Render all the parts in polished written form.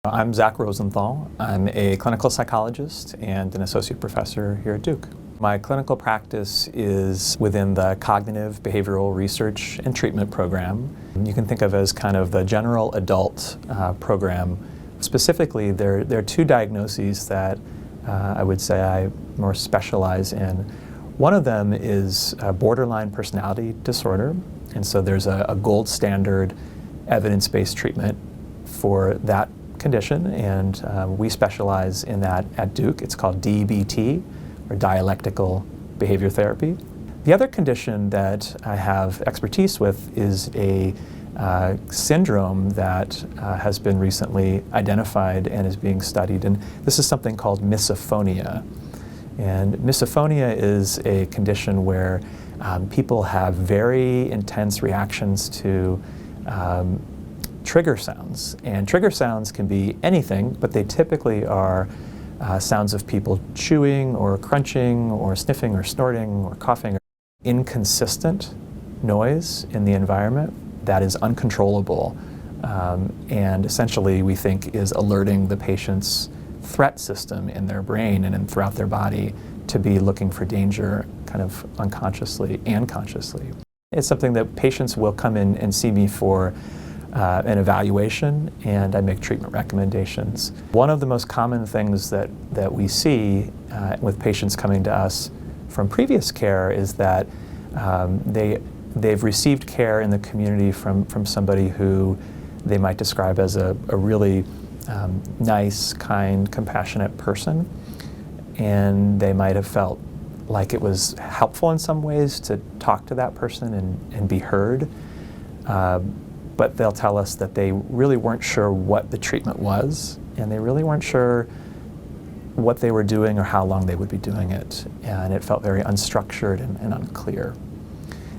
I'm Zach Rosenthal. I'm a clinical psychologist and an associate professor here at Duke. My clinical practice is within the Cognitive Behavioral Research and Treatment program. You can think of as kind of the general adult program. Specifically, there are two diagnoses that I would say I more specialize in. One of them is borderline personality disorder, and so there's a gold standard evidence-based treatment for that condition, and we specialize in that at Duke. It's called DBT, or dialectical behavior therapy. The other condition that I have expertise with is a syndrome that has been recently identified and is being studied, and this is something called misophonia. And misophonia is a condition where people have very intense reactions to trigger sounds. And trigger sounds can be anything, but they typically are sounds of people chewing or crunching or sniffing or snorting or coughing. Inconsistent noise in the environment that is uncontrollable and essentially we think is alerting the patient's threat system in their brain and throughout their body to be looking for danger kind of unconsciously and consciously. It's something that patients will come in and see me for an evaluation, and I make treatment recommendations. One of the most common things that we see with patients coming to us from previous care is that they've received care in the community from somebody who they might describe as a really nice, kind, compassionate person, and they might have felt like it was helpful in some ways to talk to that person and be heard. But they'll tell us that they really weren't sure what the treatment was, and they really weren't sure what they were doing or how long they would be doing it, and it felt very unstructured and unclear.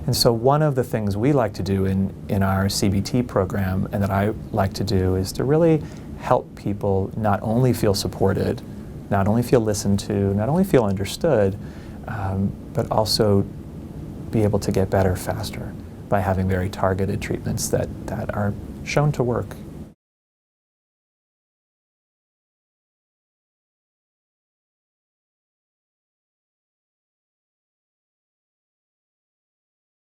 And so one of the things we like to do in our CBT program, and that I like to do, is to really help people not only feel supported, not only feel listened to, not only feel understood, but also be able to get better faster by having very targeted treatments that are shown to work